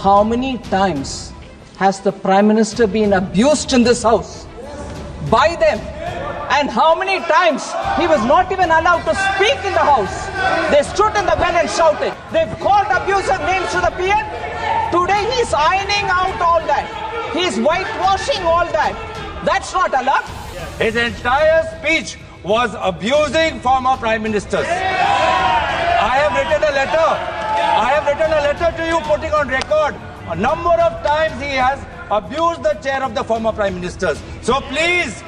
how many times has the Prime Minister been abused in this house by them? And how many times he was not even allowed to speak in the house? They stood in the well and shouted. They've called abusive names to the PM. Today he's ironing out all that. He's whitewashing all that. That's not allowed. His entire speech was abusing former prime ministers. I have written a letter. I have written a letter to you putting on record a number of times he has abused the chair of the former prime ministers. So please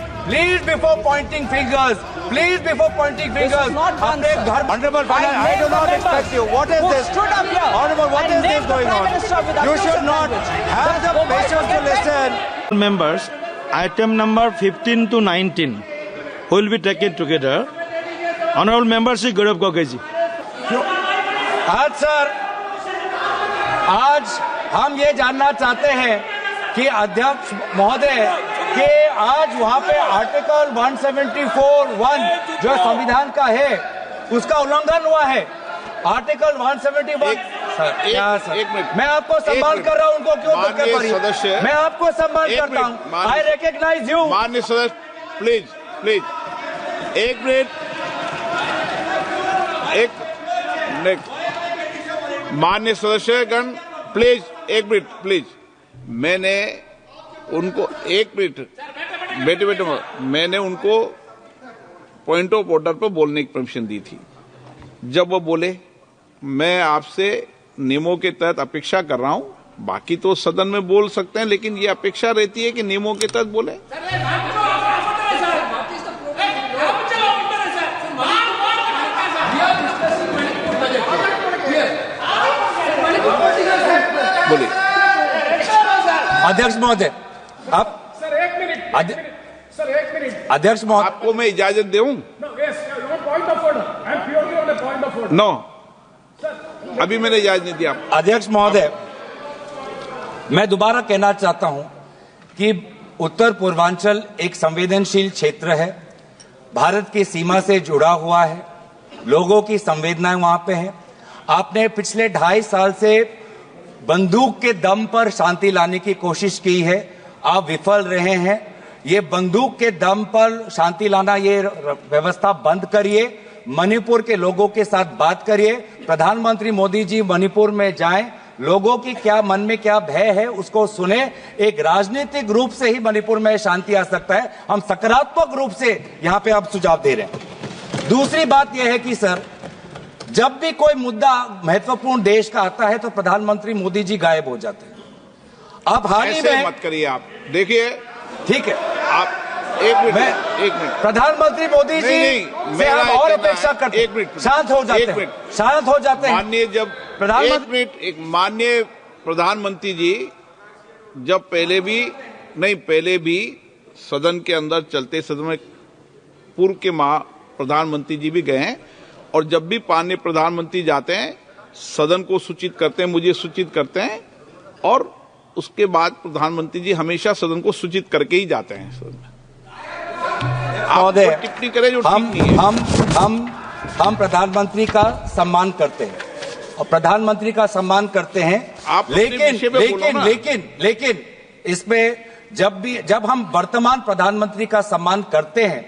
before pointing fingers, Honorable Finance, I do not expect you. What is this? Honorable, what is this going on? You should not have the patience to listen. Members, item number 15 to 19 will be taken together. Honorable Member Shri Gaurav Gogoi ji. आज sir, आज हम ये जानना चाहते हैं कि अध्यक्ष महोदय कि आज वहाँ पे आर्टिकल 174(1) जो संविधान का है उसका उल्लंघन हुआ है। आर्टिकल 171 एक मिनट, मैं आपको सम्मान कर रहा हूँ, उनको क्यों धक्के पर? मैं आपको सम्मान करता हूँ। I recognise you. माननीय सदस्य प्लीज एक मिनट, माननीय सदस्यगण प्लीज एक मिनट प्लीज। मैंने उनको एक मिनट बेटे मैंने उनको पॉइंट ऑफ ऑर्डर पर बोलने की परमिशन दी थी। जब वो बोले, मैं आपसे नियमों के तहत अपेक्षा कर रहा हूं, बाकी तो सदन में बोल सकते हैं, लेकिन ये अपेक्षा रहती है कि नियमों के तहत बोले। बोलिए अध्यक्ष महोदय, आप सर एक मिनट अध्यक्ष महोदय, आपको मैं इजाजत दूं? नो, अभी मैंने इजाजत नहीं दिया। अध्यक्ष महोदय, मैं दोबारा कहना चाहता हूं कि उत्तर पूर्वांचल एक संवेदनशील क्षेत्र है, भारत की सीमा से जुड़ा हुआ है, लोगों की संवेदनाएं वहां पे हैं। आपने पिछले 2.5 साल से बंदूक के दम पर शांति लाने की कोशिश की है, आप विफल रहे हैं। ये बंदूक के दम पर शांति लाना, ये व्यवस्था बंद करिए, मणिपुर के लोगों के साथ बात करिए। प्रधानमंत्री मोदी जी मणिपुर में जाएं, लोगों की क्या मन में क्या भय है उसको सुने। एक राजनीतिक रूप से ही मणिपुर में शांति आ सकता है, हम सकारात्मक रूप से यहां पे आप सुझाव दे रहे हैं। दूसरी बात यह है कि सर, जब भी कोई मुद्दा महत्वपूर्ण देश का आता है तो प्रधानमंत्री मोदी जी गायब हो जाते हैं। आप हाल ही में मत करिए, आप देखिए, ठीक है, आप एक मिनट प्रधानमंत्री मोदी जी से हम और अपेक्षा करते हैं, शांत हो जाते हैं, शांत हो जाते हैं। माननीय जब प्रधानमंत्री माननीय प्रधानमंत्री जी जब पहले भी सदन के अंदर चलते सदन में पूर्व के प्रधानमंत्री जी भी गए हैं, और जब भी माननीय प्रधानमंत्री जाते हैं सदन को सूचित करते हैं, मुझे सूचित करते हैं, और उसके बाद प्रधानमंत्री जी हमेशा सदन को सूचित करके ही जाते हैं। सदन में आप टिप्पणी करें जो ठीक नहीं है। हम प्रधानमंत्री का सम्मान करते हैं और प्रधानमंत्री का सम्मान करते हैं, लेकिन इसमें जब हम वर्तमान प्रधानमंत्री का सम्मान करते हैं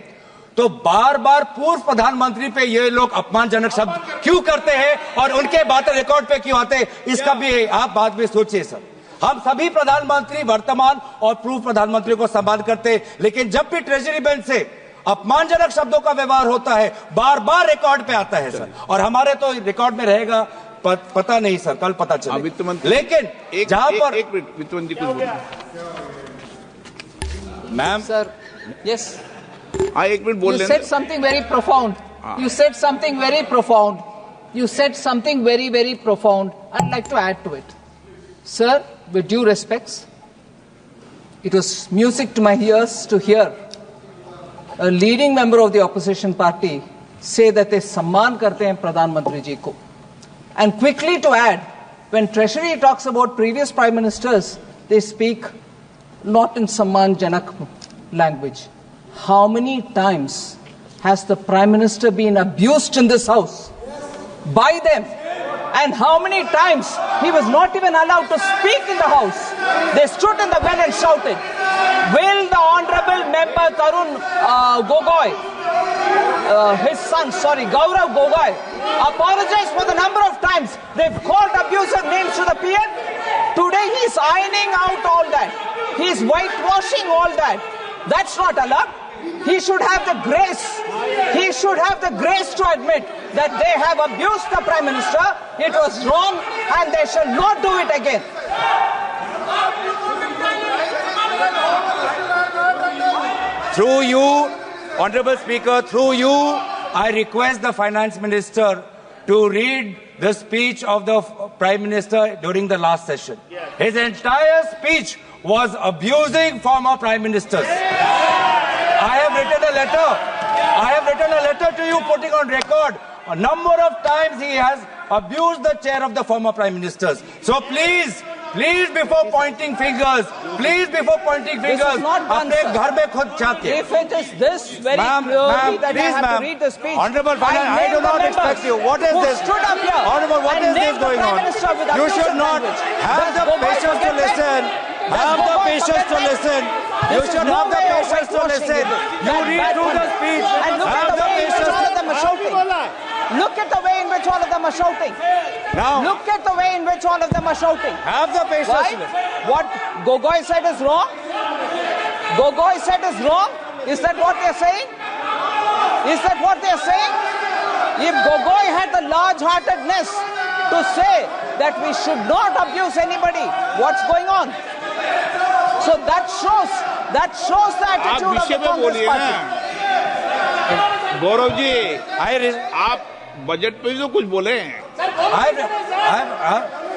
तो बार बार पूर्व प्रधानमंत्री पे ये लोग अपमानजनक शब्द क्यों करते हैं और उनके बातें रिकॉर्ड पे क्यों आते हैं, इसका भी आप बाद में सोचिए सर। हम सभी प्रधानमंत्री वर्तमान और पूर्व प्रधानमंत्री को सम्मान करते हैं, लेकिन जब भी ट्रेजरी बेंच से अपमानजनक शब्दों का व्यवहार होता है बार बार रिकॉर्ड पे आता है सर, और हमारे तो रिकॉर्ड में रहेगा, पता नहीं सर, कल पता चले। वित्त मंत्री, लेकिन जहां पर एक मिनट वित्त मंत्री कुछ बोलिए। Ma'am Sir, yes. हाँ, एक मिनट बोल You लें। said something very profound. You said something very profound. You said something very, very profound. I'd like to add to it. Sir, with due respects, it was music to my ears to hear a leading member of the opposition party say that they सम्मान करते हैं प्रधानमंत्री जी को. And quickly to add, when Treasury talks about previous prime ministers, they speak not in सम्मानजनक language. How many times has the Prime Minister been abused in this house by them? And how many times he was not even allowed to speak in the house. They stood in the well and shouted. Will the honorable member Tarun Gogoi, his son, Gaurav Gogoi, apologize for the number of times they've called abusive names to the PM? Today he's ironing out all that. He's whitewashing all that. That's not allowed. He should have the grace. He should have the grace to admit that they have abused the Prime Minister. It was wrong and they shall not do it again. Through you, Honorable Speaker, through you, I request the Finance Minister to read the speech of the Prime Minister during the last session. His entire speech was abusing former Prime Ministers. I have written a letter. I have written a letter to you putting on record a number of times he has abused the chair of the former Prime Ministers. So please before pointing fingers, अपने घर में खुद जाके. If it is this very clearly that I have to read the speech, Honorable Finance, I do not expect you. What is this? Stood up here. Honorable, what is this going on? You should not have the patience to listen. Have the patience to listen. You should have the patience to listen. You read through the speech. And look at the way in which all of them are shouting. Look at the way in which all of them are shouting. Now, look at the way in which all of them are shouting. Have the patience. Right? What Gogoi said is wrong? Gogoi said is wrong? Is that what they are saying? Is that what they are saying? If Gogoi had the large-heartedness to say that we should not abuse anybody, what's going on? So that shows the attitude of the Congress party. Gaurav ji, आप budget पे भी तो कुछ बोले हैं.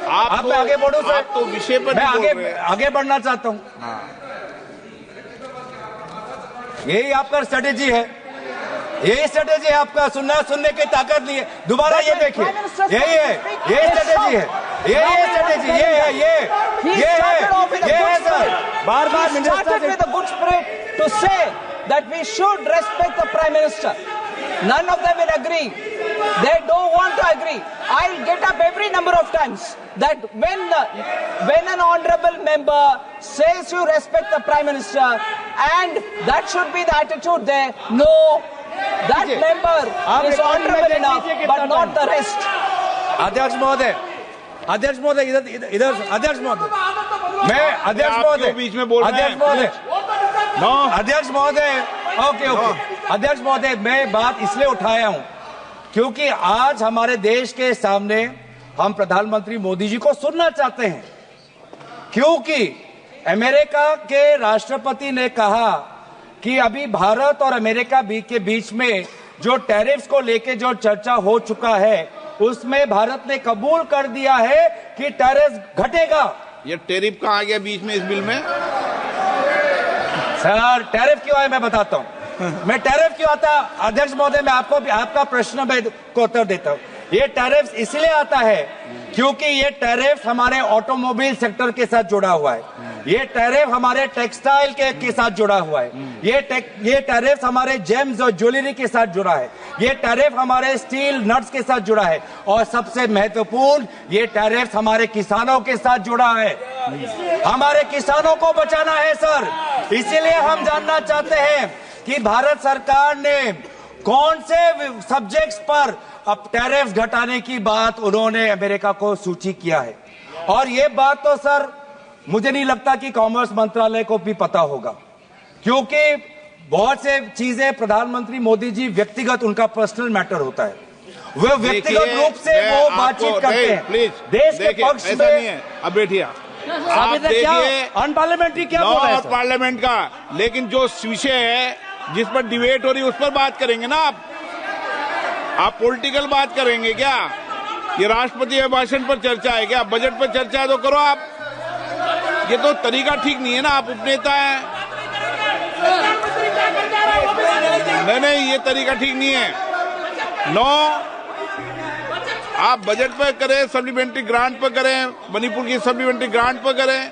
आप आगे बढ़ो सर. आप तो विषय पर मैं आगे बढ़ना चाहता हूँ. यही आपका स्ट्रेटेजी है. यही स्ट्रेटेजी है आपका. सुनने की ताकत नहीं है. दोबारा ये देखिए. यही है. यही स्ट्रेटेजी है. ये स्ट्रेटेजी ये है सर. बार-बार started with a good spirit to say that we should respect the Prime Minister. None of them will agree. They don't want to agree. I'll get up every number of times that when an honorable member says you respect the Prime Minister, and that should be the attitude there. No, that member is honorable enough, but not the rest. अध्यक्ष महोदय इधर अध्यक्ष महोदय मैं अध्यक्ष महोदय बीच में बोल रहे हैं. अध्यक्ष महोदय ओके अध्यक्ष महोदय मैं बात इसलिए उठाया हूं क्योंकि आज हमारे देश के सामने हम प्रधानमंत्री मोदी जी को सुनना चाहते हैं. क्योंकि अमेरिका के राष्ट्रपति ने कहा कि अभी भारत और अमेरिका के बीच में जो टैरिफ्स को लेके जो चर्चा हो चुका है उसमें भारत ने कबूल कर दिया है कि टैरिफ घटेगा. ये टैरिफ कहाँ आ गया बीच में इस बिल में? सर टैरिफ क्यों आया मैं बताता हूं. मैं टैरिफ क्यों आता अध्यक्ष महोदय मैं आपका प्रश्न को उत्तर देता हूं. ये टैरिफ इसलिए आता है क्योंकि ये टैरिफ हमारे ऑटोमोबाइल सेक्टर के साथ जुड़ा हुआ है. ये टैरिफ हमारे टेक्सटाइल के साथ जुड़ा हुआ है. ये टैरिफ हमारे जेम्स और ज्वेलरी के साथ जुड़ा है. ये टैरिफ हमारे स्टील नट्स के साथ जुड़ा है. और सबसे महत्वपूर्ण ये टैरिफ हमारे किसानों के साथ जुड़ा है. हमारे किसानों को बचाना है सर. इसीलिए हम जानना चाहते हैं कि भारत सरकार ने कौन से सब्जेक्ट्स पर अब टैरिफ घटाने की बात उन्होंने अमेरिका को सूची किया है. और ये बात तो सर मुझे नहीं लगता कि कॉमर्स मंत्रालय को भी पता होगा क्योंकि बहुत से चीजें प्रधानमंत्री मोदी जी व्यक्तिगत उनका पर्सनल मैटर होता है. वो व्यक्तिगत रूप से वो बातचीत करते हैं. देश के पक्ष में नहीं है. अब बैठिए आप देखिए अनपार्लियामेंट्री क्या बोल रहे हैं पार्लियामेंट का. लेकिन जो विषय है जिस पर डिबेट हो रही है उस पर बात करेंगे ना. आप पॉलिटिकल बात करेंगे क्या? ये राष्ट्रपति अभिभाषण पर चर्चा है क्या? बजट पर चर्चा है तो करो आप. ये तो तरीका ठीक नहीं है ना. आप उपनेता हैं. नहीं ये तरीका ठीक नहीं है. आप बजट पर करें, सप्लीमेंट्री ग्रांट पर करें, मणिपुर की सप्लीमेंट्री ग्रांट पर करें.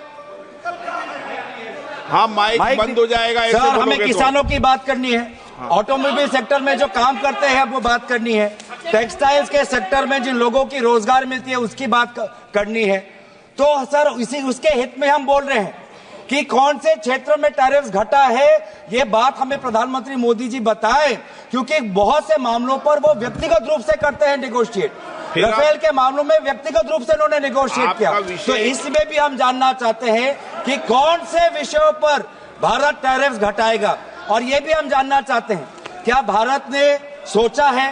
हाँ माइक बंद हो जाएगा. सर हमें किसानों की बात करनी है. ऑटोमोबाइल सेक्टर में जो काम करते हैं वो बात करनी है. टेक्सटाइल्स के सेक्टर में जिन लोगों की रोजगार मिलती है उसकी बात करनी है। तो सर उसके हित में हम बोल रहे हैं कि कौन से क्षेत्र में टैरिफ्स घटा है, ये बात हमें प्रधानमंत्री मोदी जी बताएं, क्योंकि बहुत से मामलों पर वो व्यक्तिगत रूप से करते हैं नेगोशिएट। राफेल के मामलों में व्यक्तिगत रूप से उन्होंने नेगोशिएट किया। तो इसमें भी हम जानना चाहते हैं कि कौन से विषयों पर भारत टैरिफ्स घटाएगा। और ये भी हम जानना चाहते हैं, क्या भारत ने सोचा है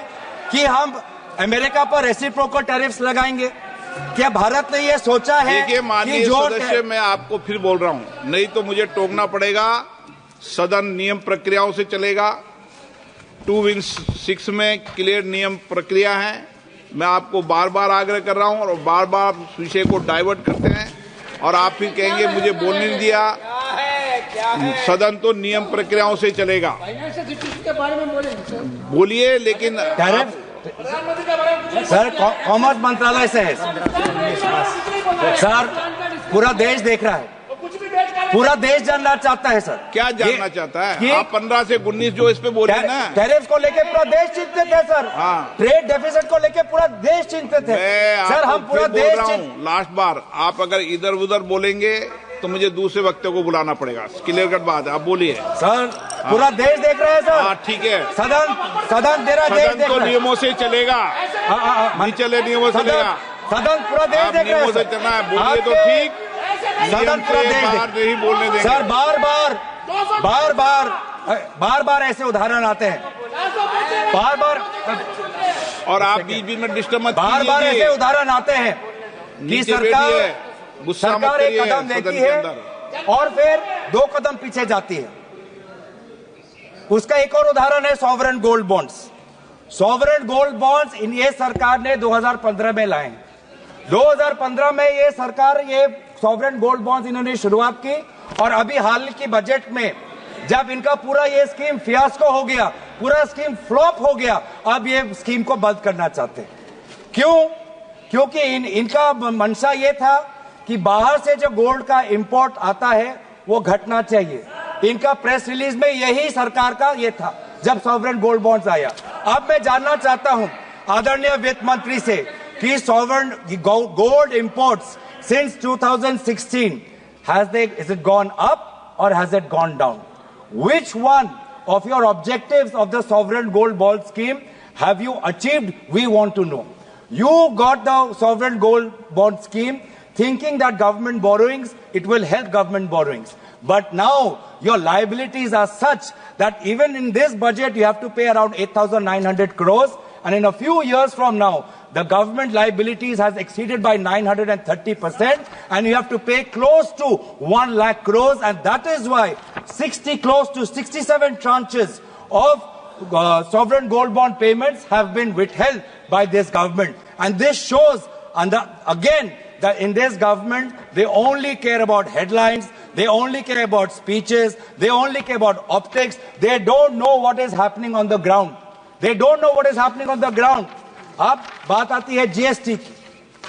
कि हम अमेरिका पर रेसिप्रोकल टैरिफ्स लगाएंगे? क्या भारत ने ये सोचा है? देखिए माननीय सदस्य, मैं आपको फिर बोल रहा हूं, नहीं तो मुझे टोकना पड़ेगा। सदन नियम प्रक्रियाओं से चलेगा। 2-6 में क्लियर नियम प्रक्रिया है। मैं आपको बार बार आग्रह कर रहा हूं और बार बार विषय को डाइवर्ट करते हैं और आप फिर कहेंगे मुझे बोलने नहीं दिया। सदन तो नियम प्रक्रियाओं से चलेगा। बोलिए, लेकिन सर कॉमर्स मंत्रालय से है सर, पूरा देश देख रहा है, पूरा देश जानना चाहता है सर। क्या जानना चाहता है? आप 15 से 19 जो इस पे बोले ना, टैरिफ को लेके पूरा देश चिंतित है सर। हाँ। ट्रेड डेफिसिट को लेके पूरा देश चिंतित है सर। हम पूरा देश लास्ट बार आप अगर इधर उधर बोलेंगे तो मुझे दूसरे वक्तव्य को बुलाना पड़ेगा। क्लियर कट बात है, आप बोलिए सर। पूरा देश देख रहा है सर। हाँ ठीक है, सदन तेरा देश देख रहा है। नियमों से चलेगा, नहीं चले नियमों से चलेगा। सदन पूरा देश देख रहा है। चलना है, बोलिए तो ठीक। सदन पूरा देश नहीं बोलने देंगे सर। बार बार ऐसे उदाहरण आते हैं, बार बार, और आप बीच बीच में डिस्टर्ब मत कीजिए। बार ऐसे उदाहरण आते हैं कि सरकार एक कदम लेती है और फिर 2 कदम पीछे जाती है। उसका एक और उदाहरण है sovereign gold bonds. Sovereign gold bonds ये सरकार ने 2015 में लाए। 2015 में ये सरकार ये सॉवरेन गोल्ड बॉन्ड्स इन्होंने शुरुआत की और अभी हाल की बजट में जब इनका पूरा ये स्कीम फियास्को हो गया, पूरा स्कीम फ्लॉप हो गया, अब ये स्कीम को बंद करना चाहते हैं। क्यों? क्योंकि इनका मंशा ये था कि बाहर से जो गोल्ड का इंपोर्ट आता है वो घटना चाहिए। इनका प्रेस रिलीज में यही सरकार का ये था जब सॉवरेन गोल्ड बॉन्ड्स आया। अब मैं जानना चाहता हूं आदरणीय वित्त मंत्री से कि sovereign gold imports since 2016 is it gone up or has it gone down? Which one of your objectives of the sovereign gold bond scheme have you achieved? We want to know. You got the sovereign gold bond scheme thinking that government borrowings, it will help government borrowings. But now your liabilities are such that even in this budget you have to pay around 8,900 crores, and in a few years from now the government liabilities has exceeded by 930%, and you have to pay close to 1 lakh crores, and that is why close to 67 tranches of sovereign gold bond payments have been withheld by this government. And this shows, again, that in this government they only care about headlines, they only care about speeches, they only care about optics. They don't know what is happening on the ground. They don't know what is happening on the ground. अब बात आती है GST की।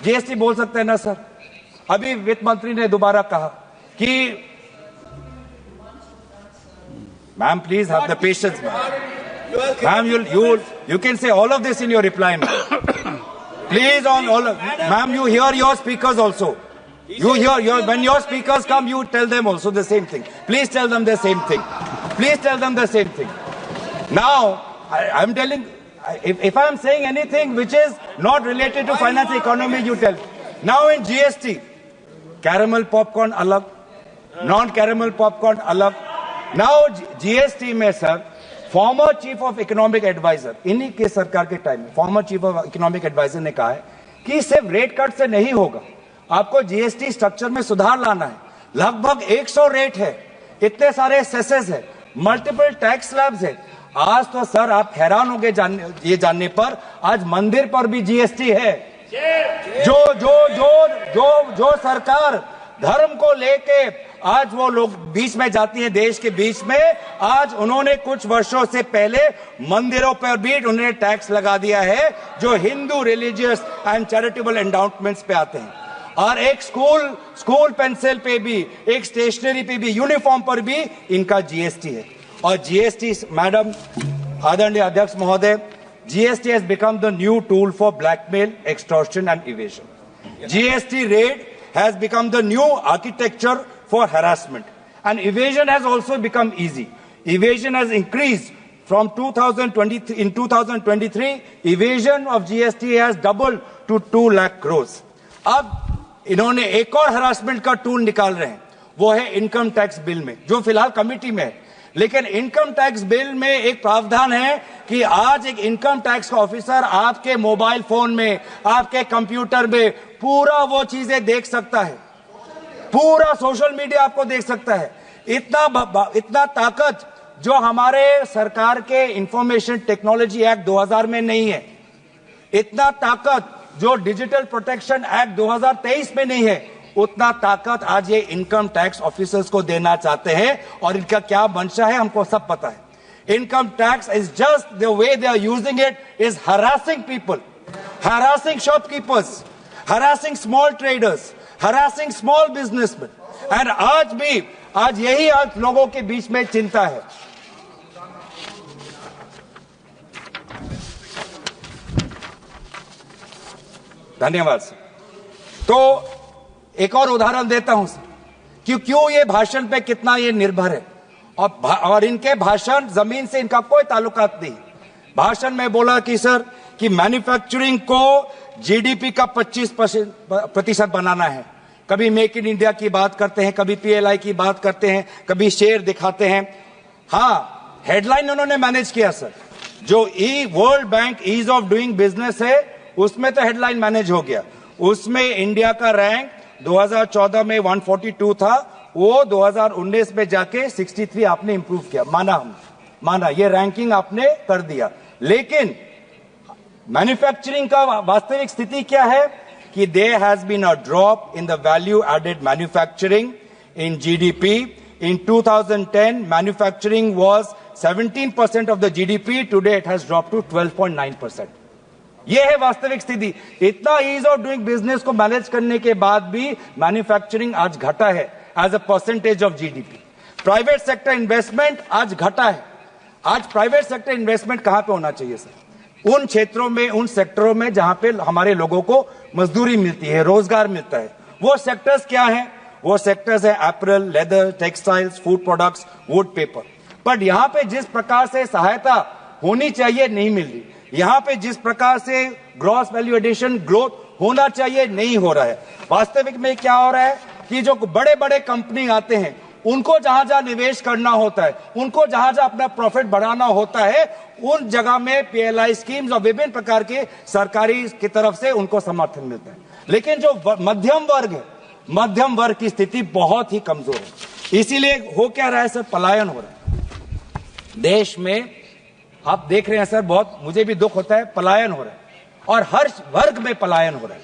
GST बोल सकते हैं ना sir? अभी वित्त मंत्री ने दोबारा कहा कि ma'am please have the patience ma'am, you can say all of this in your reply ma'am. Please on all of, ma'am, you hear your speakers also. You hear when your speakers come, you tell them also the same thing. Please tell them the same thing. Please tell them the same thing. Now I'm telling, if I'm saying anything which is not related to finance economy, you tell. Now in GST, caramel popcorn alag, non-caramel popcorn alag. Now GST में sir former chief of economic adviser, इन्हीं के सरकार के time में former chief of economic adviser ने कहा है कि सिर्फ रेट कट से नहीं होगा, आपको जीएसटी स्ट्रक्चर में सुधार लाना है। लगभग 100 रेट है, इतने सारे सेसेस है, मल्टीपल टैक्स स्लैब्स है। आज तो सर आप हैरान होंगे ये जानने पर, आज मंदिर पर भी जीएसटी है। जो सरकार धर्म को लेके आज वो लोग बीच में जाती है, देश के बीच में, आज उन्होंने कुछ वर्षों से पहले मंदिरों पर भी उन्होंने टैक्स लगा दिया है जो Hindu religious and charitable endowments पे आते हैं। और एक स्कूल पेंसिल पे भी, एक स्टेशनरी पे भी, यूनिफॉर्म पर भी इनका जीएसटी है। और जीएसटी मैडम, आदरणीय अध्यक्ष महोदय, GST has become the new tool for blackmail, extortion and evasion. GST raid has become the new architecture for harassment. And evasion has also become easy. Evasion has increased from 2023. In 2023, evasion of GST has doubled to 2 lakh crores. अब इन्होंने एक और harassment का tool निकाल रहे हैं, वो है इनकम टैक्स बिल में, जो फिलहाल कमेटी में है। लेकिन इनकम टैक्स बिल में एक प्रावधान है कि आज एक इनकम टैक्स का ऑफिसर आपके मोबाइल फोन में, आपके कंप्यूटर में पूरा वो चीजें देख सकता है, पूरा सोशल मीडिया आपको देख सकता है। इतना ताकत जो हमारे सरकार के इंफॉर्मेशन टेक्नोलॉजी एक्ट 2000 में नहीं है, इतना ताकत जो डिजिटल प्रोटेक्शन एक्ट 2023 में नहीं है, उतना ताकत आज ये इनकम टैक्स ऑफिसर्स को देना चाहते हैं। और इनका क्या मंशा है हमको सब पता है। Income tax is just the way they are using it is harassing people, harassing shopkeepers, harassing small traders, harassing small businessman. And आज यही आज लोगों के बीच में चिंता है। धन्यवाद सर। तो एक और उदाहरण देता हूं सर कि क्यों ये भाषण पे कितना ये निर्भर है। और इनके भाषण जमीन से इनका कोई ताल्लुकात नहीं। भाषण में बोला कि सर कि मैन्युफैक्चरिंग को जीडीपी का 25% बनाना है। कभी मेक इन इंडिया की बात करते हैं, कभी पीएलआई की बात करते हैं, कभी शेयर दिखाते हैं। हाँ, हेडलाइन उन्होंने मैनेज किया सर। जो World Bank ease of doing business है उसमें तो हेडलाइन मैनेज हो गया। उसमें इंडिया का रैंक 2014 में 142 था, वो 2019 में जाके 63 आपने इंप्रूव किया। माना ये रैंकिंग आपने कर दिया। लेकिन मैन्युफैक्चरिंग का वास्तविक स्थिति क्या है कि there has been a drop in the value added manufacturing in GDP. In 2010, manufacturing was 17% of the GDP. Today, it has dropped to 12.9%. ये है वास्तविक स्थिति। इतना ईज ऑफ डूइंग बिजनेस को मैनेज करने के बाद भी मैन्युफैक्चरिंग आज घटा है as a percentage of GDP. Private sector investment आज घटा है। आज प्राइवेट सेक्टर इन्वेस्टमेंट कहां पे होना चाहिए सर? उन क्षेत्रों में, उन सेक्टरों में जहां पे हमारे लोगों को मजदूरी मिलती है, रोजगार मिलता है। वो सेक्टर्स क्या है? वो सेक्टर्स है apparel, leather, textiles, food products, would paper. But यहां पे जिस प्रकार से सहायता होनी चाहिए नहीं मिल रही। यहां पे जिस प्रकार से ग्रॉस वैल्यू एडिशन ग्रोथ होना चाहिए नहीं हो रहा है। वास्तविक में क्या हो रहा है कि जो बड़े बड़े कंपनी आते हैं उनको जहां जहां निवेश करना होता है, उनको जहां जहां अपना प्रॉफिट बढ़ाना होता है, उन जगह में पीएलआई स्कीम्स और विभिन्न प्रकार के सरकारी की तरफ से उनको समर्थन मिलता है। लेकिन जो मध्यम वर्ग है, मध्यम वर्ग की स्थिति बहुत ही कमजोर है। इसीलिए हो क्या रहा है सर? पलायन हो रहा है देश में। आप देख रहे हैं सर, बहुत मुझे भी दुख होता है, पलायन हो रहा है और हर वर्ग में पलायन हो रहा है।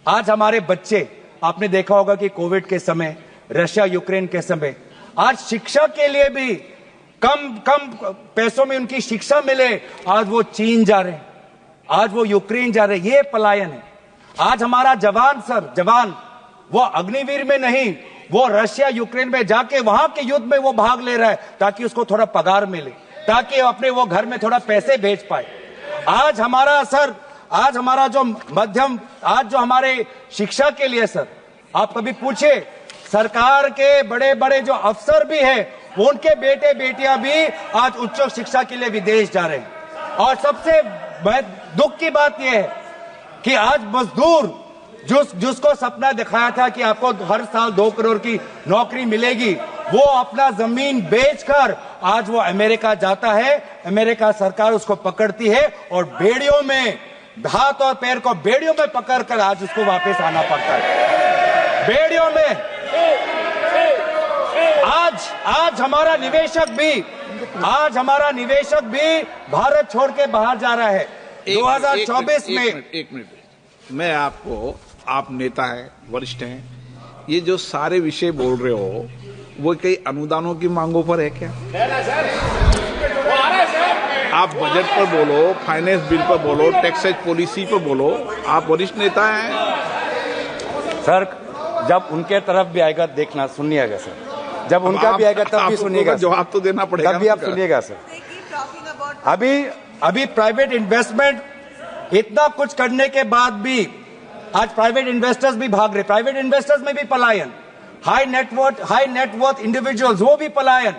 आज हमारे बच्चे, आपने देखा होगा कि कोविड के समय, रशिया यूक्रेन के समय, आज शिक्षा के लिए भी कम पैसों में उनकी शिक्षा मिले, आज वो चीन जा रहे हैं, आज वो यूक्रेन जा रहे हैं। ये पलायन है। आज हमारा जवान सर, जवान वो अग्निवीर में नहीं, वो रशिया यूक्रेन में जाके वहां के युद्ध में वो भाग ले रहा है ताकि उसको थोड़ा पगार मिले, ताकि अपने वो घर में थोड़ा पैसे भेज पाए। आज हमारा सर, आज हमारा जो मध्यम, आज जो हमारे शिक्षा के लिए सर, आप कभी पूछे सरकार के बड़े बड़े जो अफसर भी हैं, उनके बेटे बेटियां भी आज उच्च शिक्षा के लिए विदेश जा रहे हैं। और सबसे दुख की बात यह है कि आज मजदूर जिसको सपना दिखाया था कि आपको हर साल 2 करोड़ की नौकरी मिलेगी, वो अपना जमीन बेचकर आज वो अमेरिका जाता है। अमेरिका सरकार उसको पकड़ती है और बेड़ियों में, हाथ और पैर को बेड़ियों में पकड़कर आज उसको वापस आना पड़ता है। बेड़ियों में आज हमारा निवेशक भी भारत छोड़ के बाहर जा रहा है। 2024 में एक मिनट मैं आपको, आप नेता हैं, वरिष्ठ हैं, ये जो सारे विषय बोल रहे हो वो कई अनुदानों की मांगों पर है क्या? आप बजट पर बोलो, फाइनेंस बिल पर बोलो, टैक्सेज पॉलिसी पर बोलो, आप वरिष्ठ नेता हैं। सर, जब उनके तरफ भी आएगा देखना, सुनिएगा सर, जब उनका भी आएगा तब भी सुनिएगा। जवाब तो देना पड़ेगा, तब भी आप सुनिएगा सर। अभी प्राइवेट इन्वेस्टमेंट इतना कुछ करने के बाद भी आज प्राइवेट इन्वेस्टर्स भी भाग रहे, प्राइवेट इन्वेस्टर्स में भी पलायन, हाई नेटवर्थ इंडिविजुअल्स वो भी पलायन,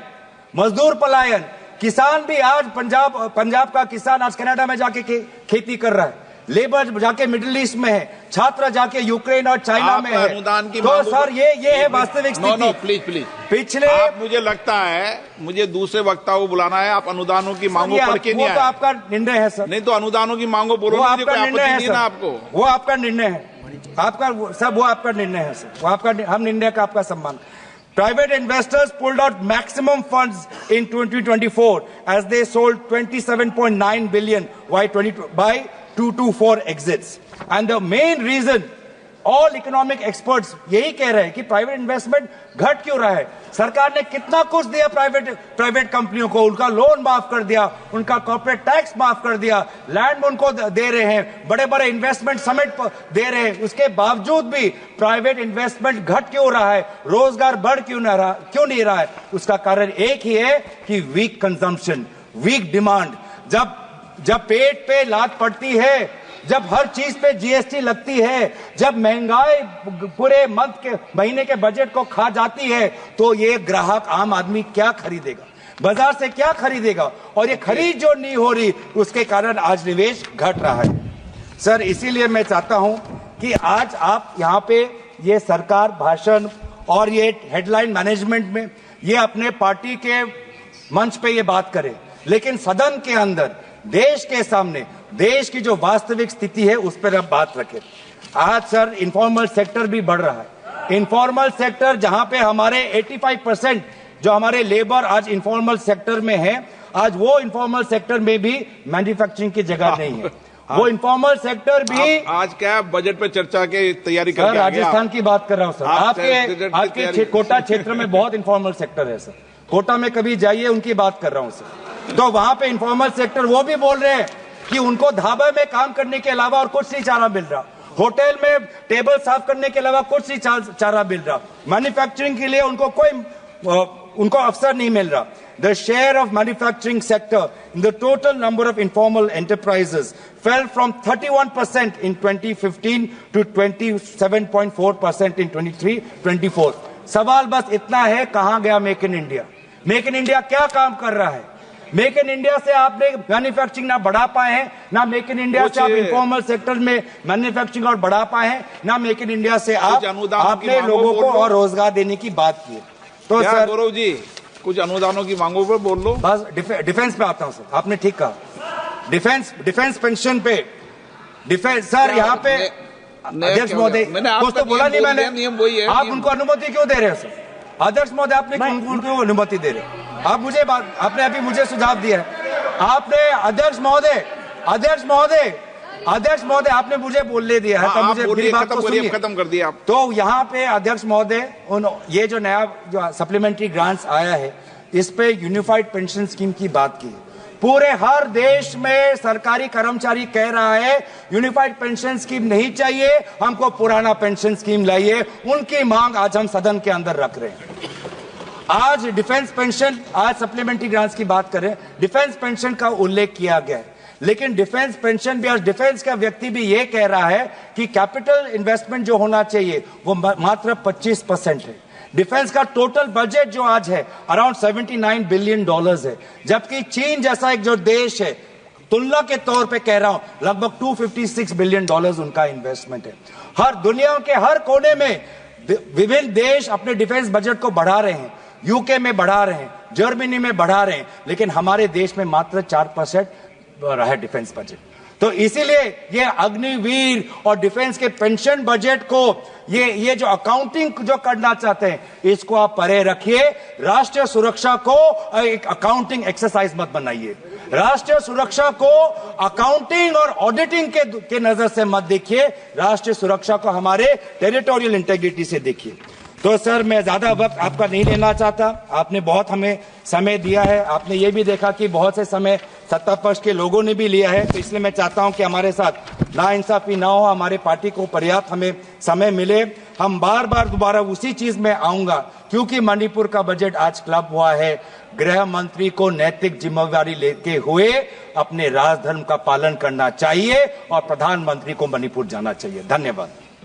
मजदूर पलायन, किसान भी आज पंजाब का किसान आज कनाडा में जाके खेती कर रहा है, लेबर जाके मिडिल ईस्ट में है, छात्र जाके यूक्रेन और चाइना में है। अनुदान की तो सर ये है वास्तविक स्थिति। प्लीज पिछले मुझे लगता है मुझे दूसरे वक्ता को बुलाना है। आप अनुदानों की मांगों पढ़ के नहीं आए। वो तो आपका निर्णय है सर। नहीं तो अनुदानों की मांगों बोलो, वो आपका निर्णय है सर। आपको वो आपका निर्णय है, आपका सब वो आपका निर्णय है सर, वो आपका, हम निर्णय का आपका सम्मान। Private investors pulled out maximum funds in 2024 as they sold 27.9 billion by 224 exits. And the main reason, all economic experts यही कह रहे हैं कि प्राइवेट इन्वेस्टमेंट घट क्यों रहा है। सरकार ने कितना कुछ दिया प्राइवेट कंपनियों को, उनका लोन माफ कर दिया, उनका कॉर्पोरेट टैक्स माफ कर दिया, लैंड उनको दे रहे हैं, बड़े बड़े इन्वेस्टमेंट समिट दे रहे हैं, उसके बावजूद भी प्राइवेट इन्वेस्टमेंट घट क्यों रहा है, रोजगार बढ़ क्यों नहीं रहा है। उसका कारण एक ही है कि वीक कंजम्पशन, वीक डिमांड। जब पेट पे लात पड़ती है, जब हर चीज पे जीएसटी लगती है, जब महंगाई पूरे महीने के बजट को खा जाती है, तो ये ग्राहक आम आदमी क्या खरीदेगा, बाजार से क्या खरीदेगा, और ये खरीद जो नहीं हो रही, उसके कारण आज निवेश घट रहा है। सर इसीलिए मैं चाहता हूं कि आज आप यहां पे ये सरकार भाषण और ये हेडलाइन मैनेजमेंट में ये अपने पार्टी के मंच पे ये बात करें, लेकिन सदन के अंदर देश के सामने देश की जो वास्तविक स्थिति है उस पर अब बात रखें। आज सर इनफॉर्मल सेक्टर भी बढ़ रहा है। इनफॉर्मल सेक्टर जहां पे हमारे 85% जो हमारे लेबर आज इनफॉर्मल सेक्टर में है, आज वो इनफॉर्मल सेक्टर में भी मैन्युफैक्चरिंग की जगह नहीं है। वो इनफॉर्मल सेक्टर भी आज क्या बजट पे चर्चा की तैयारी कर राजस्थान की बात कर रहा हूं सर। आपके कोटा क्षेत्र में बहुत इनफॉर्मल सेक्टर है सर, कोटा में कभी जाइए, उनकी बात कर रहा हूं सर। तो वहां पे इनफॉर्मल सेक्टर वो भी बोल रहे हैं कि उनको ढाबे में काम करने के अलावा और कुछ नहीं चारा मिल रहा, होटल में टेबल साफ करने के अलावा कुछ नहीं चारा मिल रहा, मैन्युफैक्चरिंग के लिए उनको अवसर नहीं मिल रहा। The share of manufacturing sector in the total number of informal enterprises fell from 31% in 2015 to 27.4% in 23-24। सवाल बस इतना है, कहां गया make in India? Make in India क्या काम कर रहा है? मेक इन इंडिया से आपने मैन्युफैक्चरिंग ना बढ़ा पाए हैं, ना मेक इन इंडिया से आप इनफॉर्मल सेक्टर में मैन्युफैक्चरिंग और बढ़ा पाए हैं, ना मेक इन इंडिया से आपने लोगों को और रोजगार देने की बात की है। तो सर गौरव जी कुछ अनुदानों की मांगों पर बोल लो। बस डिफेंस पे आता हूं सर, आपने ठीक कहा, डिफेंस पेंशन पे डिफेंस सर यहाँ पे अध्यक्ष महोदय कुछ तो बोला नहीं मैंने, नियम वही है। आप उनको अनुमति क्यों दे रहे हैं सर? अध्यक्ष महोदय आपने उनको अनुमति दे रहे हैं? आपने अभी मुझे सुझाव दिया है, आपने अध्यक्ष महोदय आपने मुझे बोलने दिया है, तो मुझे मेरी बात को सुनिए, खत्म कर दिया आप। तो यहाँ पे अध्यक्ष महोदय ये जो नया जो सप्लीमेंट्री ग्रांट्स आया है, इस पे यूनिफाइड पेंशन स्कीम की बात की। पूरे हर देश में सरकारी कर्मचारी कह रहा है यूनिफाइड पेंशन स्कीम नहीं चाहिए, हमको पुराना पेंशन स्कीम लाइए। उनकी मांग आज हम सदन के अंदर रख रहे हैं। आज डिफेंस पेंशन, आज सप्लीमेंट्री ग्रांट्स की बात करें, डिफेंस पेंशन का उल्लेख किया गया है, लेकिन डिफेंस पेंशन भी, आज डिफेंस का व्यक्ति भी ये कह रहा है कि कैपिटल इन्वेस्टमेंट जो होना चाहिए वो मात्र 25% है। डिफेंस का टोटल बजट जो आज है अराउंड $79 बिलियन है, जबकि चीन जैसा एक जो देश है, तुलना के तौर पे कह रहा हूं, लगभग $256 बिलियन उनका इन्वेस्टमेंट है। हर दुनिया के हर कोने में विभिन्न देश अपने डिफेंस बजट को बढ़ा रहे हैं, यूके में बढ़ा रहे हैं, जर्मनी में बढ़ा रहे हैं, लेकिन हमारे देश में मात्र 4% रहा है डिफेंस बजट। तो इसीलिए ये अग्निवीर और डिफेंस के पेंशन बजट को ये जो अकाउंटिंग जो करना चाहते हैं, इसको आप परे रखिए। राष्ट्रीय सुरक्षा को एक अकाउंटिंग एक्सरसाइज मत बनाइए। राष्ट्रीय सुरक्षा को अकाउंटिंग और ऑडिटिंग के नजर से मत देखिए, राष्ट्रीय सुरक्षा को हमारे टेरिटोरियल इंटेग्रिटी से देखिए। तो सर मैं ज्यादा वक्त आपका नहीं लेना चाहता, आपने बहुत हमें समय दिया है। आपने ये भी देखा कि बहुत से समय सत्ता पक्ष के लोगों ने भी लिया है। तो इसलिए मैं चाहता हूं कि हमारे साथ नाइंसाफी ना हो, हमारे पार्टी को पर्याप्त हमें समय मिले। हम बार बार दोबारा उसी चीज में आऊंगा, क्योंकि मणिपुर का बजट आज क्लब हुआ है। गृह मंत्री को नैतिक जिम्मेदारी लेते हुए अपने राजधर्म का पालन करना चाहिए और प्रधानमंत्री को मणिपुर जाना चाहिए। धन्यवाद।